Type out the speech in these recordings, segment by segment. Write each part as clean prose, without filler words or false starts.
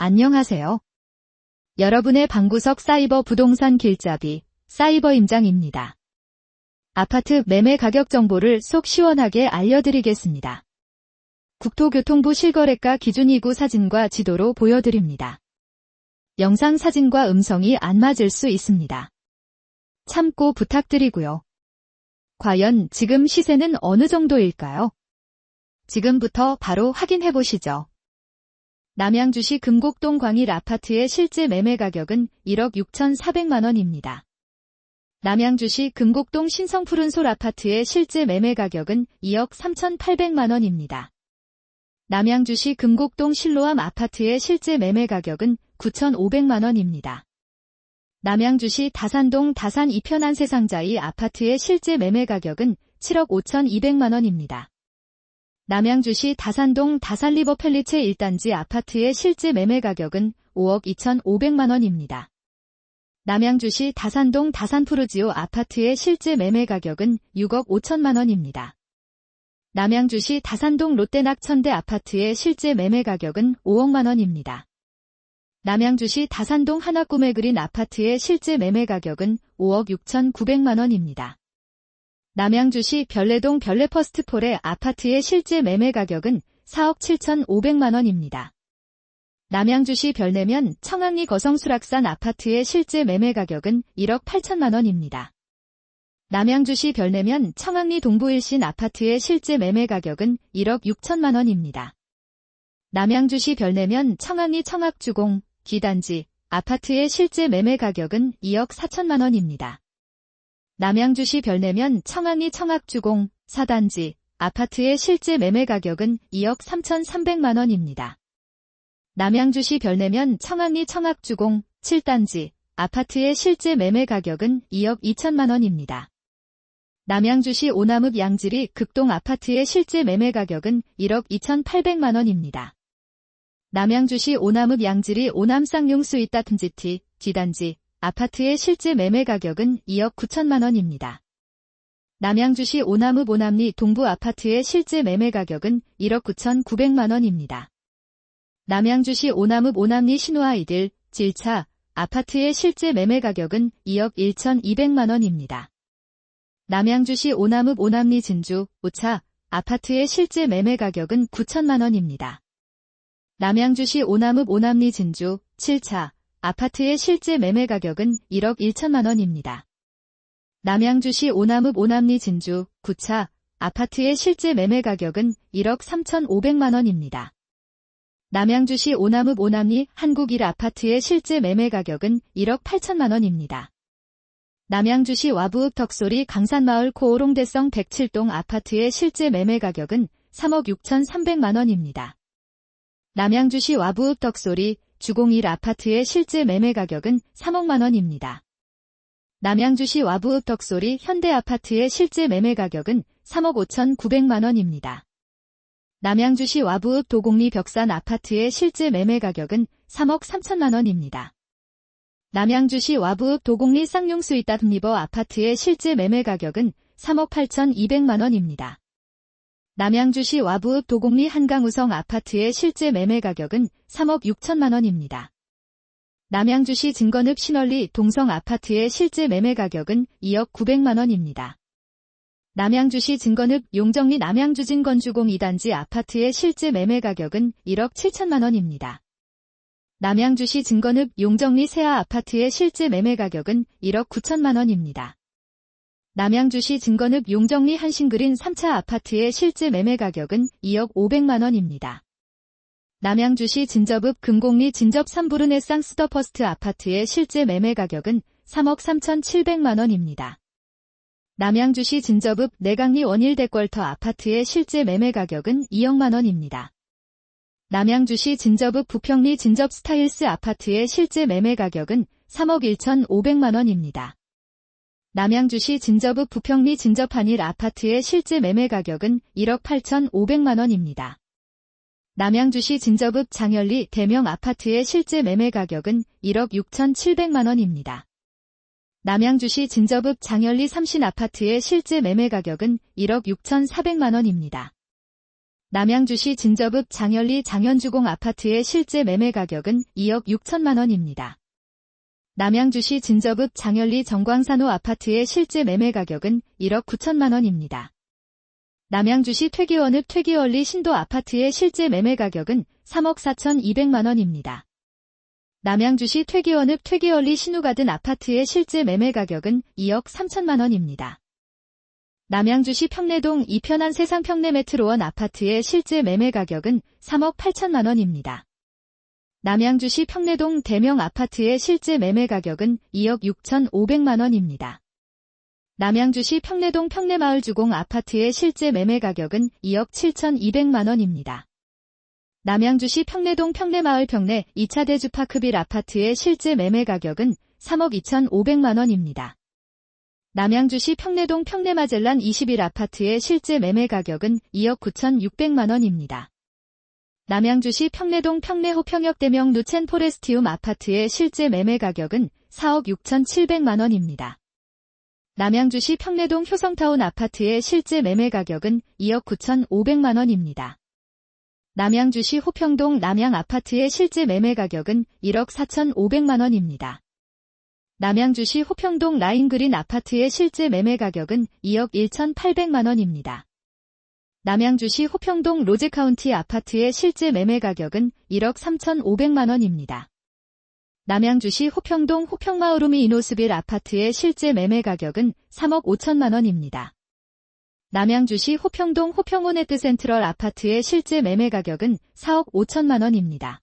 안녕하세요. 여러분의 방구석 사이버 부동산 길잡이 사이버 임장입니다. 아파트 매매 가격 정보를 속 시원하게 알려드리겠습니다. 국토교통부 실거래가 기준 2구 사진과 지도로 보여드립니다. 영상 사진과 음성이 안 맞을 수 있습니다. 참고 부탁드리고요. 과연 지금 시세는 어느 정도일까요? 지금부터 바로 확인해 보시죠. 남양주시 금곡동 광일 아파트의 실제 매매 가격은 1억 6,400만 원입니다. 남양주시 금곡동 신성푸른솔 아파트의 실제 매매 가격은 2억 3,800만 원입니다. 남양주시 금곡동 신로암 아파트의 실제 매매 가격은 9,500만 원입니다. 남양주시 다산동 다산 이편한 세상자이 아파트의 실제 매매 가격은 7억 5,200만 원입니다. 남양주시 다산동 다산리버팰리체 1단지 아파트의 실제 매매 가격은 5억 2,500만 원입니다. 남양주시 다산동 다산푸르지오 아파트의 실제 매매 가격은 6억 5천만 원입니다. 남양주시 다산동 롯데낙천대 아파트의 실제 매매 가격은 5억만 원입니다. 남양주시 다산동 하나꿈의그린 아파트의 실제 매매 가격은 5억 6,900만 원입니다. 남양주시 별내동 별내퍼스트폴의 아파트의 실제 매매 가격은 4억 7,500만 원입니다. 남양주시 별내면 청학리 거성수락산 아파트의 실제 매매 가격은 1억 8천만 원입니다. 남양주시 별내면 청학리 동부일신 아파트의 실제 매매 가격은 1억 6천만 원입니다. 남양주시 별내면 청학리 청학주공 기단지 아파트의 실제 매매 가격은 2억 4천만 원입니다. 남양주시 별내면 청학리 청학주공 4단지 아파트의 실제 매매 가격은 2억 3,300만 원입니다. 남양주시 별내면 청학리 청학주공 7단지 아파트의 실제 매매 가격은 2억 2천만 원입니다. 남양주시 오남읍 양지리 극동 아파트의 실제 매매 가격은 1억 2,800만 원입니다. 남양주시 오남읍 양지리 오남쌍용 스윗 든지티 D단지 아파트의 실제 매매 가격은 2억 9천만 원입니다. 남양주시 오남읍 오남리 동부 아파트의 실제 매매 가격은 1억 9,900만 원입니다. 남양주시 오남읍 오남리 신호아이들 질차 아파트의 실제 매매 가격은 2억 1,200만 원입니다. 남양주시 오남읍 오남리 진주 오차 아파트의 실제 매매 가격은 9천만 원입니다. 남양주시 오남읍 오남리 진주 7차 아파트의 실제 매매 가격은 1억 1천만 원입니다. 남양주시 오남읍 오남리 진주 9차 아파트의 실제 매매 가격은 1억 3,500만 원입니다. 남양주시 오남읍 오남리 한국일 아파트의 실제 매매 가격은 1억 8천만 원입니다. 남양주시 와부읍 덕소리 강산마을 코오롱대성 107동 아파트의 실제 매매 가격은 3억 6,300만 원입니다. 남양주시 와부읍 덕소리 주공일 아파트의 실제 매매 가격은 3억만 원입니다. 남양주시 와부읍 덕소리 현대아파트의 실제 매매 가격은 3억 5,900만 원입니다. 남양주시 와부읍 도곡리 벽산 아파트의 실제 매매 가격은 3억 3천만 원입니다. 남양주시 와부읍 도곡리 쌍용 스윗 리버 아파트의 실제 매매 가격은 3억 8,200만 원입니다. 남양주시 와부읍 도곡리 한강우성 아파트의 실제 매매 가격은 3억 6천만 원입니다. 남양주시 진건읍 신월리 동성 아파트의 실제 매매 가격은 2억 900만 원입니다. 남양주시 진건읍 용정리 남양주진 건주공 2단지 아파트의 실제 매매 가격은 1억 7천만 원입니다. 남양주시 진건읍 용정리 세아 아파트의 실제 매매 가격은 1억 9천만 원입니다. 남양주시 진건읍 용정리 한신그린 3차 아파트의 실제 매매 가격은 2억 500만 원입니다. 남양주시 진접읍 금곡리 진접 3부르네상스 더 퍼스트 아파트의 실제 매매 가격은 3억 3,700만 원입니다. 남양주시 진접읍 내강리 원일대궐터 아파트의 실제 매매 가격은 2억만 원입니다. 남양주시 진접읍 부평리 진접 스타일스 아파트의 실제 매매 가격은 3억 1,500만 원입니다. 남양주시 진접읍 부평리 진접한일 아파트의 실제 매매 가격은 1억 8,500만 원입니다. 남양주시 진접읍 장현리 대명 아파트의 실제 매매 가격은 1억 6,700만 원입니다. 남양주시 진접읍 장현리 삼신 아파트의 실제 매매 가격은 1억 6,400만 원입니다. 남양주시 진저읍 장현리 장현주공 아파트의 실제 매매 가격은 2억 6천만 원입니다. 남양주시 진저읍 장현리 정광산호 아파트의 실제 매매 가격은 1억 9천만 원입니다. 남양주시 퇴계원읍 퇴계원리 신도 아파트의 실제 매매 가격은 3억 4천2백만 원입니다. 남양주시 퇴계원읍 퇴계원리 신우가든 아파트의 실제 매매 가격은 2억 3천만 원입니다. 남양주시 평내동 이편한 세상 평내메트로원 아파트의 실제 매매 가격은 3억 8천만 원입니다. 남양주시 평내동 대명 아파트의 실제 매매 가격은 2억 6천5백만 원입니다. 남양주시 평내동 평내마을 주공 아파트의 실제 매매 가격은 2억 7천2백만 원입니다. 남양주시 평내동 평내마을 평내 2차 대주파크빌 아파트의 실제 매매 가격은 3억 2천5백만 원입니다. 남양주시 평내동 평내마젤란 21 아파트의 실제 매매 가격은 2억 9천6백만 원입니다. 남양주시 평내동 평내호 평역대명 누첸 포레스티움 아파트의 실제 매매 가격은 4억 6천7백만 원입니다. 남양주시 평내동 효성타운 아파트의 실제 매매 가격은 2억 9천5백만 원입니다. 남양주시 호평동 남양 아파트의 실제 매매 가격은 1억 4천5백만 원입니다. 남양주시 호평동 라인그린 아파트의 실제 매매 가격은 2억 1천8백만 원입니다. 남양주시 호평동 로즈카운티 아파트의 실제 매매 가격은 1억 3천5백만 원입니다. 남양주시 호평동 호평마을우미 이노스빌 아파트의 실제 매매 가격은 3억 5천만 원입니다. 남양주시 호평동 호평호네트 센트럴 아파트의 실제 매매 가격은 4억 5천만 원입니다.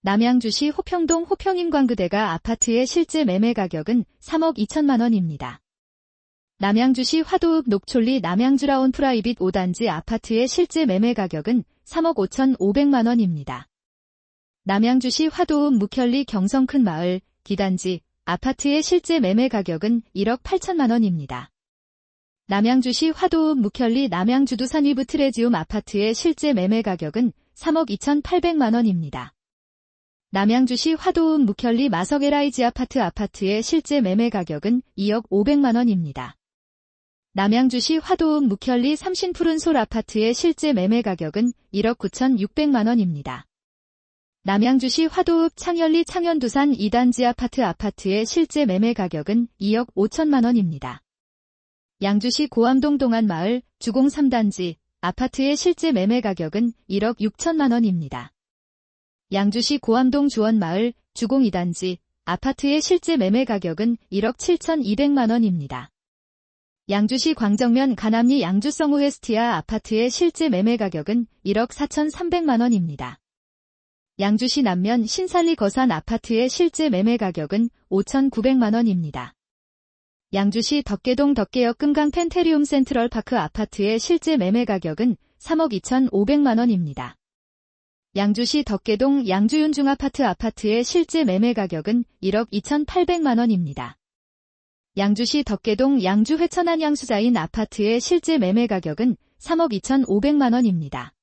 남양주시 호평동 호평인광그대가 아파트의 실제 매매 가격은 3억 2천만 원입니다. 남양주시 화도읍 녹촌리 남양주라온 프라이빗 5단지 아파트의 실제 매매 가격은 3억 5천5백만 원입니다. 남양주시 화도읍 묵현리 경성큰마을 D단지 아파트의 실제 매매 가격은 1억 8천만 원입니다. 남양주시 화도읍 묵현리 남양주두산 위브 트레지움 아파트의 실제 매매 가격은 3억 2천8백만 원입니다. 남양주시 화도읍 묵현리 마석LIG 아파트의 실제 매매 가격은 2억 5백만 원입니다. 남양주시 화도읍 묵현리 삼신푸른솔 아파트의 실제 매매 가격은 1억 9천6백만 원입니다. 남양주시 화도읍 창현리 창현두산 2단지 아파트의 실제 매매 가격은 2억 5천만 원입니다. 양주시 고암동 동안마을 주공 3단지 아파트의 실제 매매 가격은 1억 6천만 원입니다. 양주시 고암동 주원마을 주공 2단지 아파트의 실제 매매 가격은 1억 7천2백만 원입니다. 양주시 광정면 가남리 양주성우헤스티아 아파트의 실제 매매 가격은 1억 4천3백만 원입니다. 양주시 남면 신산리 거산 아파트의 실제 매매 가격은 5천9백만 원입니다. 양주시 덕계동 덕계역 금강 펜테리움 센트럴파크 아파트의 실제 매매 가격은 3억 2천5백만 원입니다. 양주시 덕계동 양주윤중 아파트의 실제 매매 가격은 1억 2천8백만 원입니다. 양주시 덕계동 양주 회천안 양수자인 아파트의 실제 매매 가격은 3억 2천5백만 원입니다.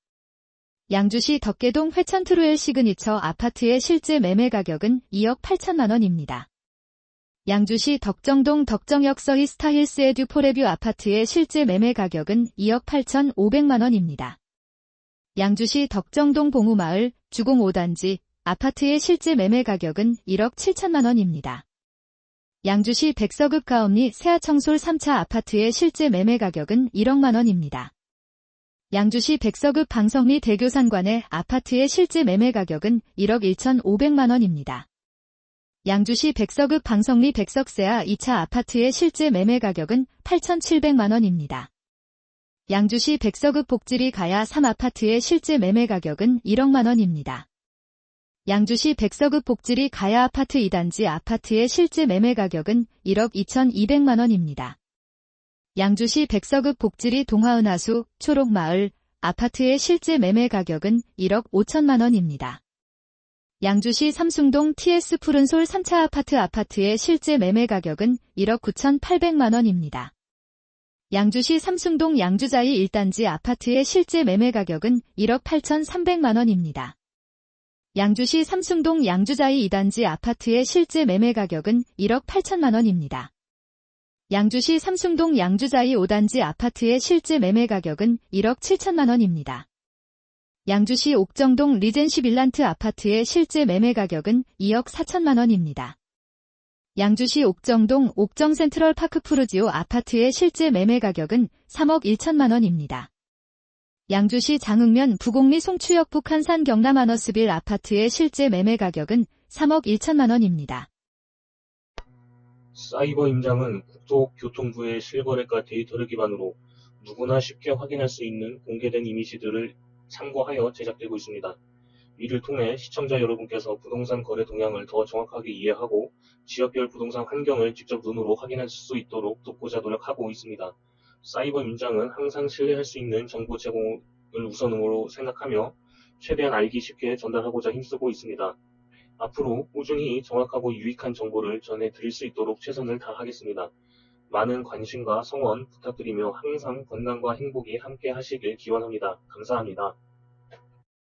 양주시 덕계동 회천트루엘 시그니처 아파트의 실제 매매 가격은 2억 8천만 원입니다. 양주시 덕정동 덕정역 서희 스타힐스 에듀포레뷰 아파트의 실제 매매 가격은 2억 8천5백만 원입니다. 양주시 덕정동 봉우마을 주공 5단지 아파트의 실제 매매 가격은 1억 7천만 원입니다. 양주시 백서읍 가업리 세아청솔 3차 아파트의 실제 매매 가격은 1억만 원입니다. 양주시 백서읍 방성리 대교산관의 아파트의 실제 매매 가격은 1억 1천5백만 원입니다. 양주시 백서읍 방성리 백석세아 2차 아파트의 실제 매매 가격은 8천7백만 원입니다. 양주시 백서읍 복지리 가야 3 아파트의 실제 매매 가격은 1억만 원입니다. 양주시 백서읍 복지리 가야 아파트 2단지 아파트의 실제 매매 가격은 1억 2천2백만 원입니다. 양주시 백서읍 복지리 동화은하수 초록마을 아파트의 실제 매매 가격은 1억 5천만 원입니다. 양주시 삼숭동 TS 푸른솔 3차 아파트의 실제 매매 가격은 1억 9천8백만 원입니다. 양주시 삼숭동 양주자이 1단지 아파트의 실제 매매 가격은 1억 8천3백만 원입니다. 양주시 삼숭동 양주자이 2단지 아파트의 실제 매매 가격은 1억 8천만 원입니다. 양주시 삼숭동 양주자이 5단지 아파트의 실제 매매 가격은 1억 7천만 원입니다. 양주시 옥정동 리젠시 빌란트 아파트의 실제 매매 가격은 2억 4천만 원입니다. 양주시 옥정동 옥정 센트럴 파크 푸르지오 아파트의 실제 매매 가격은 3억 1천만 원입니다. 양주시 장흥면 부곡리 송추역 북한산 경남 아너스빌 아파트의 실제 매매 가격은 3억 1천만 원입니다. 사이버 임장은 국토교통부의 실거래가 데이터를 기반으로 누구나 쉽게 확인할 수 있는 공개된 이미지들을 참고하여 제작되고 있습니다. 이를 통해 시청자 여러분께서 부동산 거래 동향을 더 정확하게 이해하고 지역별 부동산 환경을 직접 눈으로 확인할 수 있도록 돕고자 노력하고 있습니다. 사이버 임장은 항상 신뢰할 수 있는 정보 제공을 우선으로 생각하며 최대한 알기 쉽게 전달하고자 힘쓰고 있습니다. 앞으로 꾸준히 정확하고 유익한 정보를 전해드릴 수 있도록 최선을 다하겠습니다. 많은 관심과 성원 부탁드리며 항상 건강과 행복이 함께 하시길 기원합니다. 감사합니다.